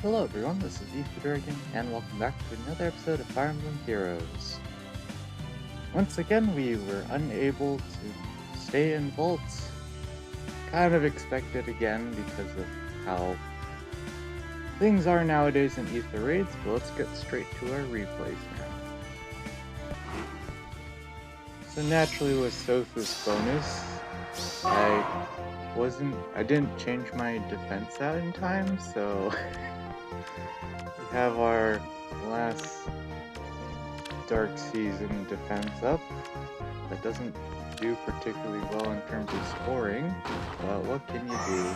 Hello everyone, this is Dragon, and welcome back to another episode of Fire Emblem Heroes. Once again, we were unable to stay in vaults. Kind of expected again because of how things are nowadays in Ether raids, but let's get straight to our replays now. So naturally with Sotha's bonus, I didn't change my defense out in time, so we have our last Dark Season defense up. That doesn't do particularly well in terms of scoring, but what can you do?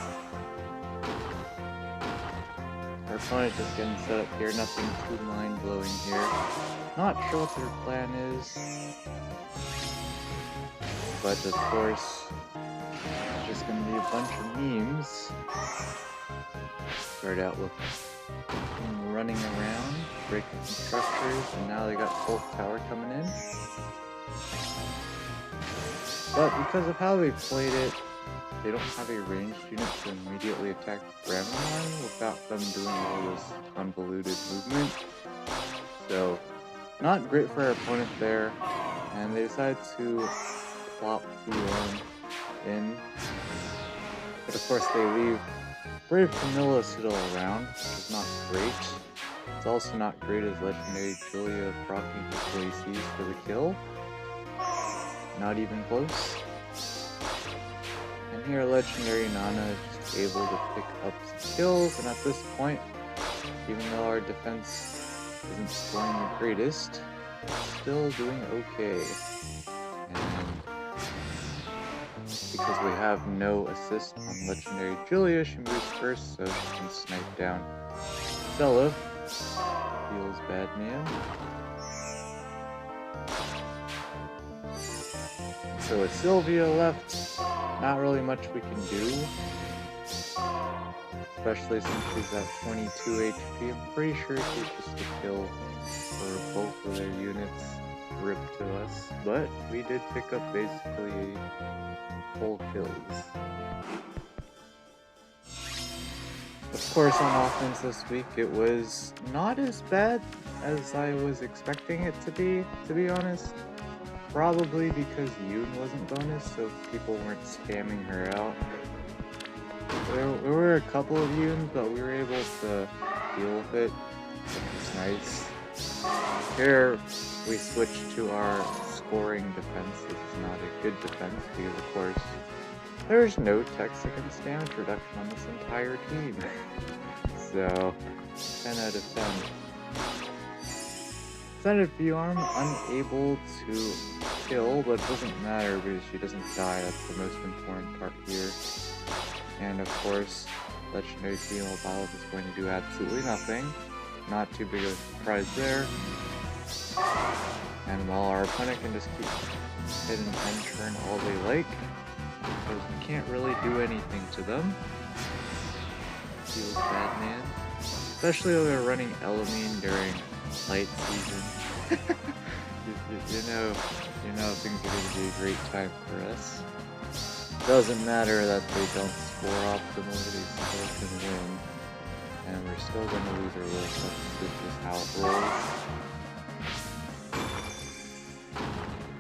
Our opponent just getting set up here, nothing too mind-blowing here. Not sure what their plan is, but of course, it's just going to be a bunch of memes. Start out with them running around, breaking some structures, and now they got Bolt Tower coming in. But because of how they played it, they don't have a ranged unit to immediately attack Grandma without them doing all this convoluted movement. So, not great for our opponent there, and they decide to plop the arm in. But of course they leave Brave Camilla still around, which is not great. It's also not great as Legendary Julia proccing his Glacies for the kill. Not even close. And here Legendary Nana is just able to pick up some kills, and at this point, even though our defense isn't scoring the greatest, it's still doing okay. And because we have no assist on Legendary Julia, she moves first so she can snipe down Stella. Feels bad, man. So with Sylvia left, not really much we can do. Especially since she's at 22 HP. I'm pretty sure she's just a kill for both of their units. RIP to us. But we did pick up basically full kills. Of course, on offense this week, it was not as bad as I was expecting it to be honest. Probably because Yoon wasn't bonus, so people weren't spamming her out. There were a couple of Yoons, but we were able to deal with it, which is nice. Here, we switched to our scoring defense. This is not a good defense, because of course, there's no text against damage reduction on this entire team. So, 10 out of 10. Senate V-Arm unable to kill, but it doesn't matter because she doesn't die. That's the most important part here. And of course, Legendary Female Battle is going to do absolutely nothing. Not too big of a surprise there. And while our opponent can just keep hit and end turn all they like, because we can't really do anything to them. Feels bad, man. Especially though they're running Elamine during light season. you know things are going to be a great time for us. Doesn't matter that they don't score optimally, they still can win. And we're still going to lose our World Cup. This is how it rolls.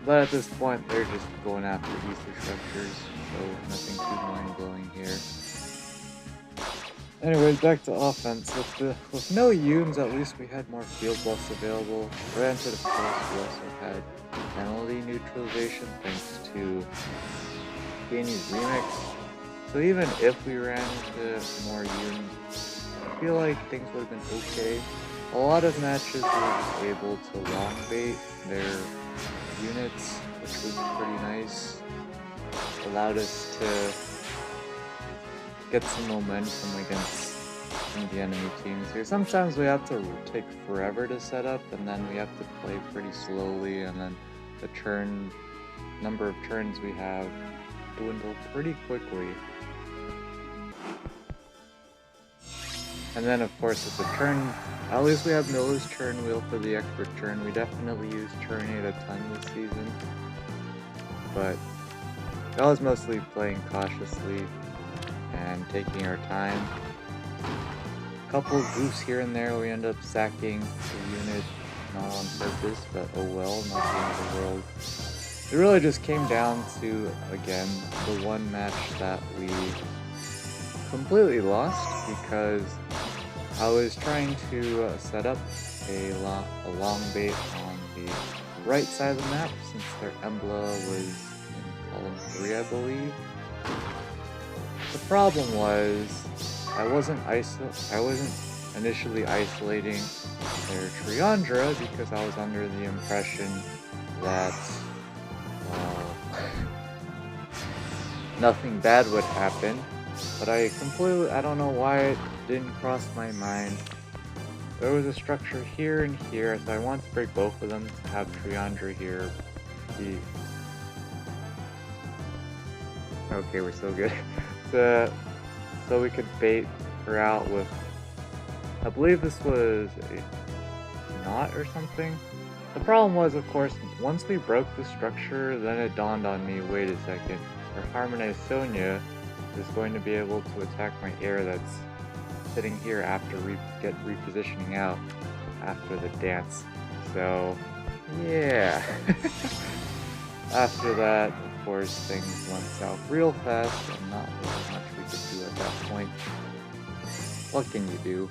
But at this point, they're just going after ether structures, so nothing too mind-blowing here. Anyways, back to offense. With no Yoons, at least we had more field buffs available. Granted, of course, we also had penalty neutralization thanks to Danny's remix. So even if we ran into more Yoons, I feel like things would have been okay. A lot of matches we were just able to long bait their units, which was pretty nice. Allowed us to get some momentum against some of the enemy teams here. Sometimes we have to take forever to set up, and then we have to play pretty slowly, and then the number of turns we have dwindle pretty quickly. And then of course with the turn, at least we have Milla's turn wheel for the expert turn. We definitely use Turnate a ton this season, but that was mostly playing cautiously and taking our time. A couple of goofs here and there, we end up sacking the unit, not on purpose, but oh well, not the end of the world. It really just came down to, again, the one match that we completely lost because I was trying to set up a long bait on the right side of the map since their Emblem was in column 3, I believe. The problem was I wasn't initially isolating their Triandra because I was under the impression that nothing bad would happen, but I don't know why it didn't cross my mind. There was a structure here and here, so I wanted to break both of them to have Triandra here. Okay, we're so good. So we could bait her out with, I believe this was a knot or something. The problem was, of course, once we broke the structure, then it dawned on me, wait a second, our Harmonized Sonya is going to be able to attack my air that's sitting here after repositioning out after the dance. So, yeah. After that, of course, things went south real fast, and not really much we could do at that point. What can you do?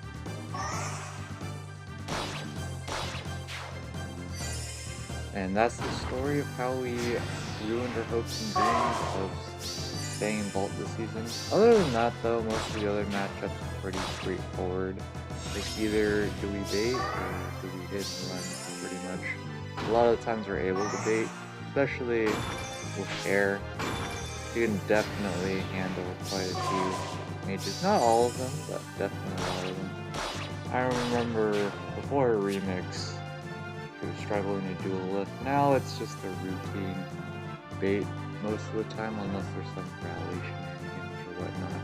And that's the story of how we ruined our hopes and dreams of staying in Vault this season. Other than that though, most of the other matchups are pretty straightforward. It's either do we bait or do we hit and run, pretty much. A lot of the times we're able to bait, especially with air. You can definitely handle quite a few mages. Not all of them, but definitely a lot of them. I remember before a remix, she was struggling to do a lift. Now it's just a routine bait most of the time, unless there's some rally shenanigans or whatnot.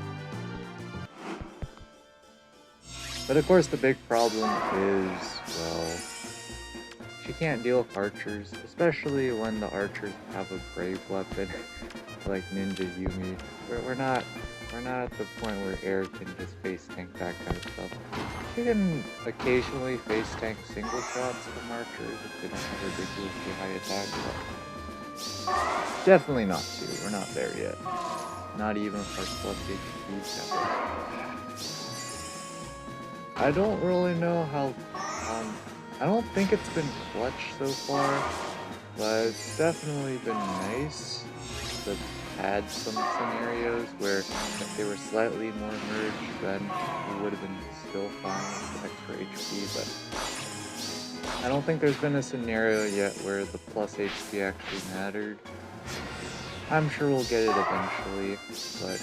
But of course the big problem is, well, she can't deal with archers, especially when the archers have a brave weapon like Ninja Yumi. We're not at the point where air can just face tank that kind of stuff. You can occasionally face tank single shots from archers if they don't have ridiculously high attack, but definitely not two. We're not there yet. Not even with our plus HP ever. I don't really know how. I don't think it's been clutch so far, but it's definitely been nice to had some scenarios where if they were slightly more merged, then we would have been still fine with extra HP, but I don't think there's been a scenario yet where the plus HP actually mattered. I'm sure we'll get it eventually, but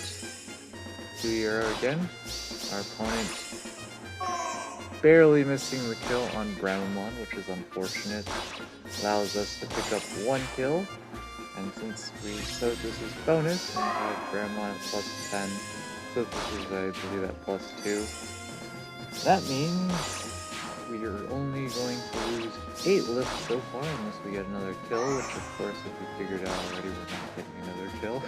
2-0 again. Our opponent barely missing the kill on Brownmon, which is unfortunate. Allows us to pick up 1 kill. And since we set this as bonus and have Grandma at plus 10, so this is, I believe, at plus 2, that means we are only going to lose 8 lifts so far unless we get another kill, which of course, if we figured out already, we're not getting another kill.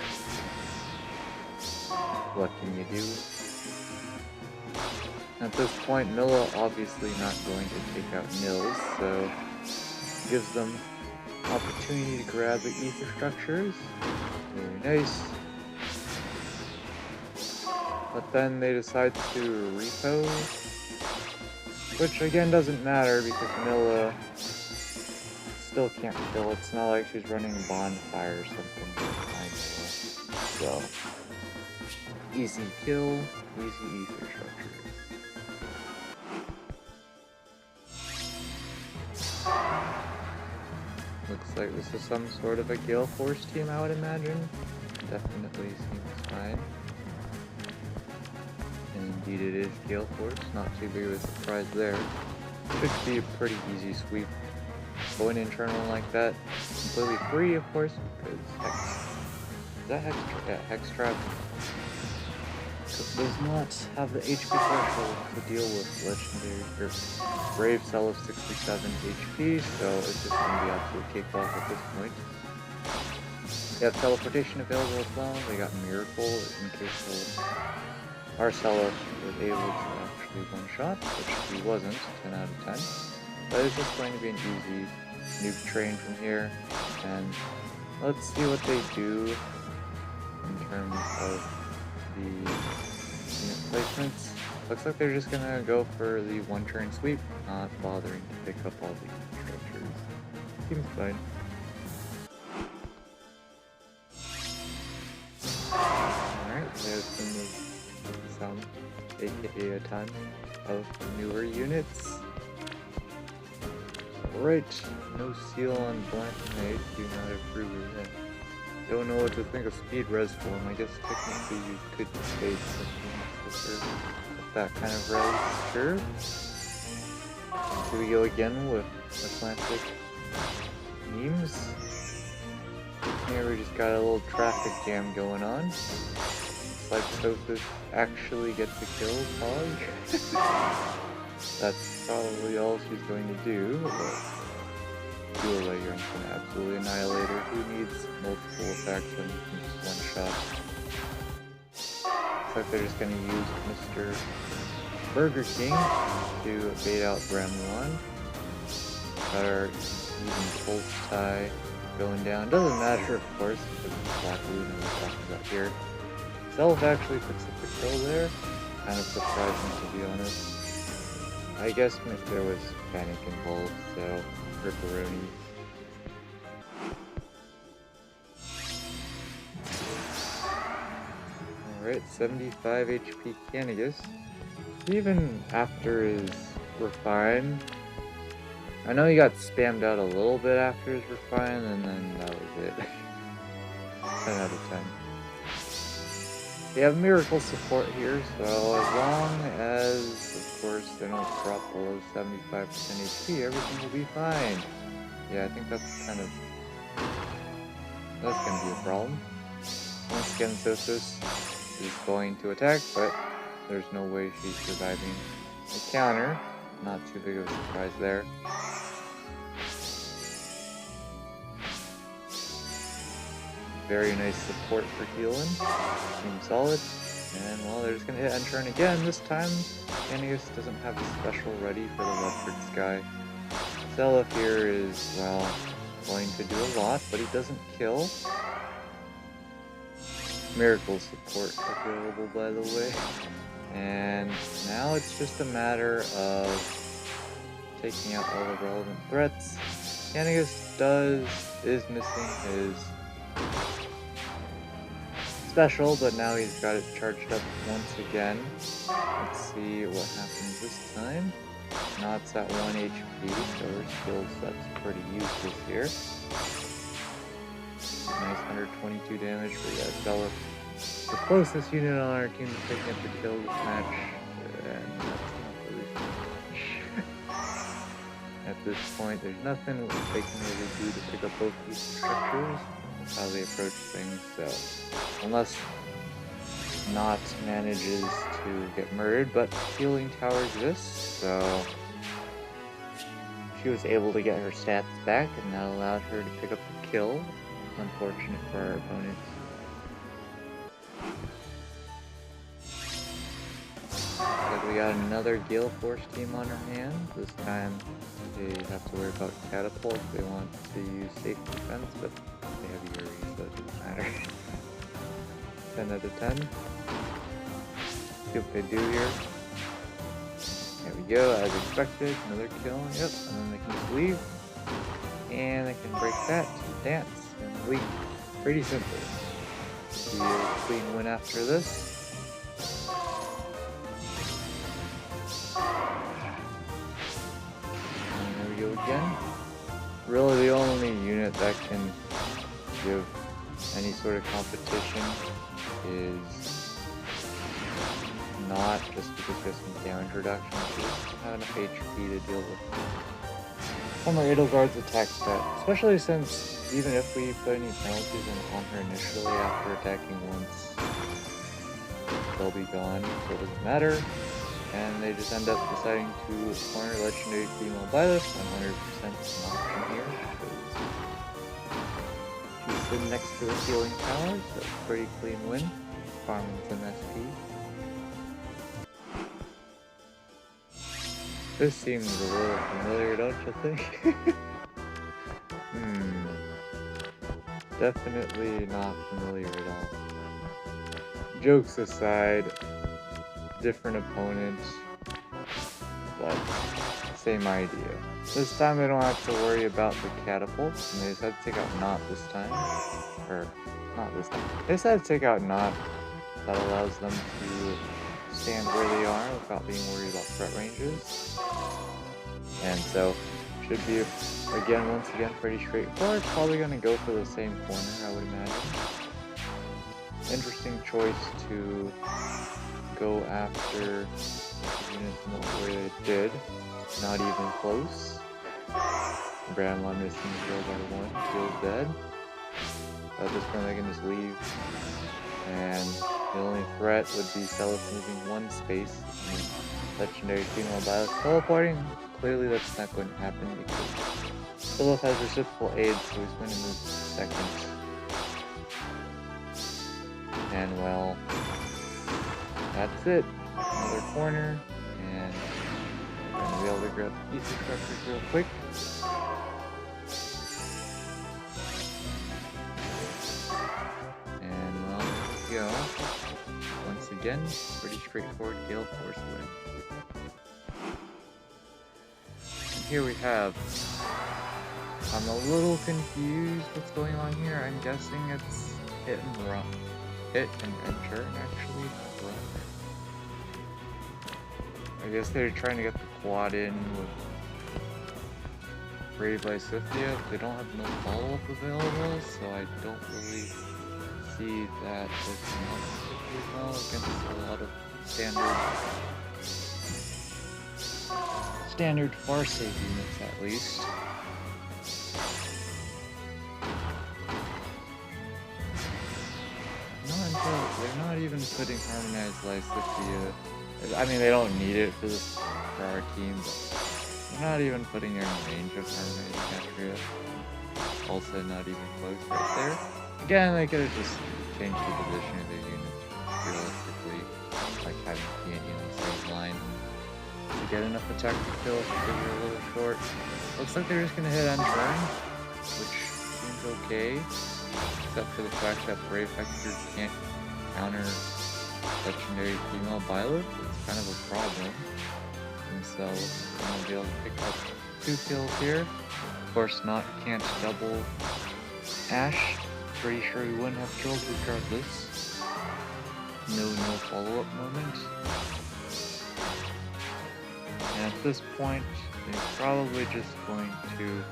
What can you do? At this point, Milla obviously not going to take out Nils, so gives them opportunity to grab the ether structures. Very nice. But then they decide to repo, which again doesn't matter because Milla still can't kill. It's not like she's running bonfire or something behind Milla. So easy kill, easy ether structures. Looks like this is some sort of a Gale Force team, I would imagine. Definitely seems fine. And indeed it is Gale Force, not too big of a surprise there. Should be a pretty easy sweep. Going internal like that, completely free of course, because is that Hex? Yeah, Hex Trap does not have the HP threshold to deal with legendary or Brave Cell of 67 HP, so it's just going to be absolute cakewalk at this point. They have teleportation available as well. They got Miracle in case Arcella was able to actually one shot, which he wasn't, 10 out of 10. But it's just going to be an easy nuke train from here, and let's see what they do in terms of the unit placements. Looks like they're just gonna go for the one-turn sweep, not bothering to pick up all the structures. Seems fine. Alright, there's some, aka a ton, of newer units. Alright, no seal on Black Knight, do not approve of that. Don't know what to think of speed res form. I guess technically you could fade something with that kind of res, sure. Here we go again with Atlantic memes. Here we just got a little traffic jam going on. Looks like Sophus actually gets a kill, Pog. That's probably all she's going to do, but Duela, you're just gonna absolutely annihilate her. Who needs multiple attacks when you can just one shot? Looks like they're just gonna use Mr. Burger King to bait out Bramwan. Got our even pulse tie going down. Doesn't matter, of course, because it's Black Loon and we're talking about here. Self actually picks up the kill there. Kind of surprising, to be honest. I guess there was panic involved, so ripperoni. Alright, 75 HP Canigus. Even after his refine, I know he got spammed out a little bit after his refine, and then that was it. 10 out of 10. They have miracle support here, so as long as, of course, they don't drop below 75% HP, everything will be fine. Yeah, I think that's kind of... that's gonna be a problem. Once again, Sophus is going to attack, but there's no way she's surviving a counter. Not too big of a surprise there. Very nice support for healing. Seems solid. And well, they're just gonna hit end turn again. This time, Canigus doesn't have a special ready for the Leopard Sky. Zelif here is, well, going to do a lot, but he doesn't kill. Miracle support available, by the way. And now it's just a matter of taking out all the relevant threats. Canigus is missing his special, but now he's got it charged up once again. Let's see what happens this time. Now it's at 1 HP, so her skill set's pretty useless here. Nice 122 damage, but yeah, Stella, the closest unit on our team to picking up the kill this match, and that's not really much. At this point, there's nothing they can really do to pick up both these structures. That's how they approach things, so unless Not manages to get murdered, but healing tower exists, so she was able to get her stats back, and that allowed her to pick up the kill. Unfortunate for our opponents. But we got another Gale Force team on our hands. This time they have to worry about catapult if they want to use safe defense, but they have Yuri, so it doesn't matter. 10 out of 10. See what they do here. There we go, as expected, another kill, yep, and then they can just leave. And they can break that, dance, and leave. Pretty simple. See a clean win after this. And there we go again. Really the only unit that can give any sort of competition is not just because we have some damage reduction, we just have enough HP to deal with some of Edelgard's attack stat, especially since even if we put any penalties on her initially after attacking once, they'll be gone, so it doesn't matter. And they just end up deciding to corner legendary female Byleth, 100% an option here, because she's sitting next to the healing tower, so pretty clean win. Farming some SP. This seems a little familiar, don't you think? Hmm. Definitely not familiar at all. Jokes aside, different opponents, but same idea. This time they don't have to worry about the catapults, and they decided to take out Knot this time. Or, not this time. They decided to take out Knot. That allows them to stand where they are without being worried about threat ranges. And so, should be, once again, pretty straightforward. Probably going to go for the same corner, I would imagine. Interesting choice to go after units in the way they did. Not even close. Grandma missing kill by 1, Kill's dead. At this point, they can just leave. And the only threat would be Celis moving 1 space. And legendary female Violet teleporting. Clearly, that's not going to happen because Celis has reciprocal aid, so he's going to move second. And well, that's it. Another corner, and we're going to be able to grab ether structures real quick. And well, there we go. Once again, pretty straightforward Gale Force win. And here we have. I'm a little confused what's going on here. I'm guessing it's hit and run. Hit and enter, actually. Run. I guess they're trying to get the quad in with Brave by Scythia. They don't have no follow-up available, so I don't really see that working out particularly well against a lot of standard Farsight units at least. They're not even putting Harmonized Lysithia. I mean, they don't need it for our team, but they're not even putting her in range of Harmonized Catria. Also, not even close right there. Again, they could have just changed the position of their units realistically, like having Peony on the same line to get enough attack to kill if they're a little short. Looks like they're just gonna hit on turn, which seems okay, except for the fact that Brave Hector can't counter legendary female Violet. It's kind of a problem. And so I'm gonna be able to pick up 2 kills here. Of course, can't double Ash. Pretty sure he wouldn't have killed regardless. No follow-up moment. And at this point, they're probably just going to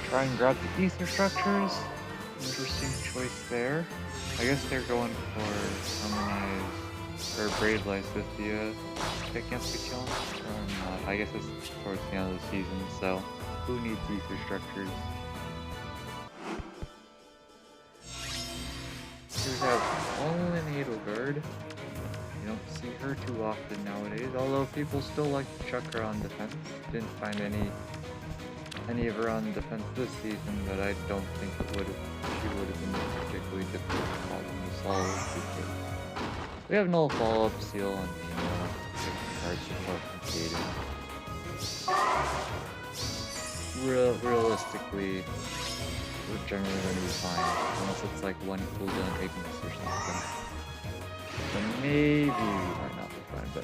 try and grab the ether structures. Interesting choice there. I guess they're going for Harmonized or Brave Lysithia against the kill. Or not. I guess it's towards the end of the season, so who needs ether structures? Here we have only an Edelgard. You don't see her too often nowadays, although people still like to chuck her on defense. Didn't find any of her on defense this season, but I don't think she would have been particularly difficult to solve because we have no follow-up seal on the card support from Kaden. Realistically, we're generally going to be fine, unless it's like one cooldown Ignis or something. So maybe we might not be fine, but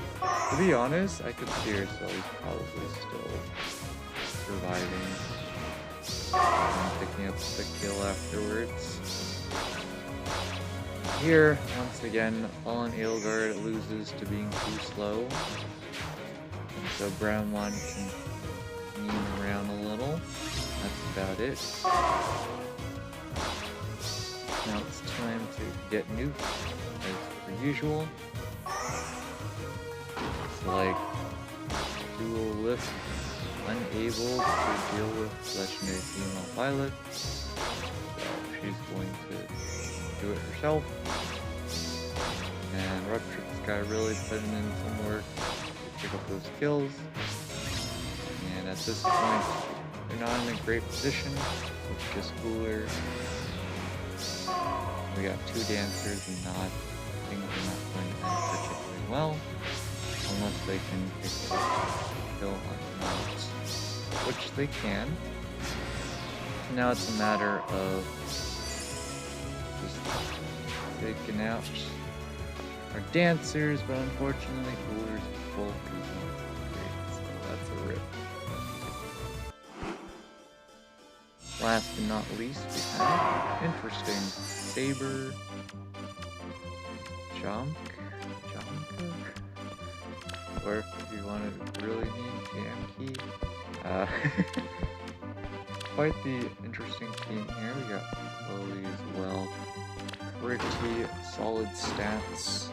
to be honest, I could see ourselves probably still surviving and picking up the kill afterwards. Here, once again, Fallen Edelgard loses to being too slow, and so Brown 1 can meme around a little. That's about it. Now it's time to get nuked, as per usual. It's like dual lift, unable to deal with legendary female Violet, so she's going to do it herself. And Ruptrix guy really putting in some work to pick up those kills. And at this point, they're not in a great position, it's just cooler. We got 2 dancers and things are not going to end particularly well. unless they can pick up kill on mounts, which they can. Now it's a matter of just taking out our dancers, but unfortunately Cooler's full is not great, so that's a rip. Last but not least, we have interesting Saber, Junk, or if you want to really mean Yankee. Quite the interesting team here. We got Chloe as well. Pretty solid stats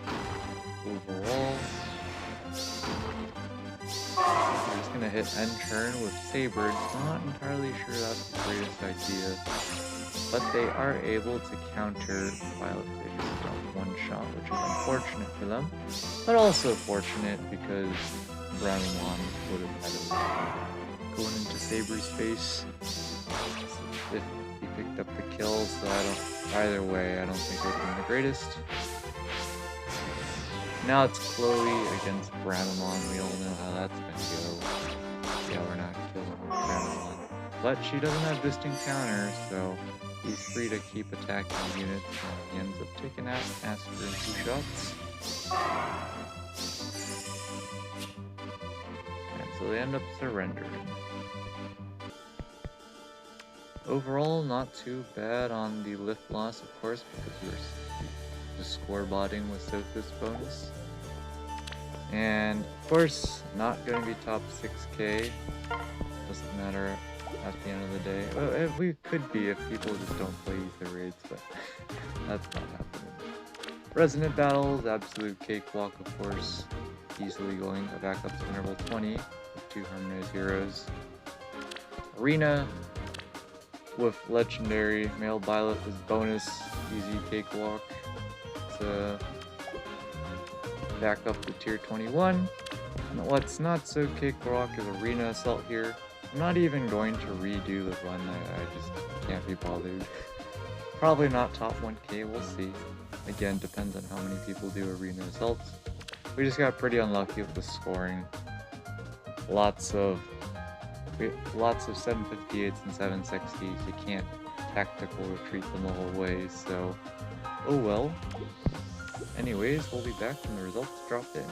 overall. We're just gonna hit end turn with Saber. Not entirely sure that's the greatest idea, but they are able to counter Violet Figures from one shot, which is unfortunate for them, but also fortunate because Bramamon would have had it going into Saber's face if he picked up the kill. So either way, I don't think it would have been the greatest. Now it's Chloe against Bramamon. We all know how that's gonna go. Yeah, we're not killing Bramamon. But she doesn't have distant counter, so he's free to keep attacking units. He ends up taking out Asker in 2 shots. And so they end up surrendering. Overall, not too bad on the lift loss, of course, because we were just score botting with Sophis bonus. And of course, not going to be top 6k. Doesn't matter at the end of the day. Well, we could be if people just don't play the raids, but that's not happening. Resonant battles, absolute cakewalk, of course. Easily going back up to interval 20 with 2 harmonized heroes. Arena with legendary male Violet as bonus, easy cakewalk. To back up to tier 21. And what's not so cakewalk is Arena Assault here. I'm not even going to redo the run, I just can't be bothered. Probably not top 1k, we'll see. Again, depends on how many people do Arena Assaults. We just got pretty unlucky with the scoring. Lots of 758s and 760s, you can't tactical retreat them the whole way, so oh well. Anyways, we'll be back when the results drop in.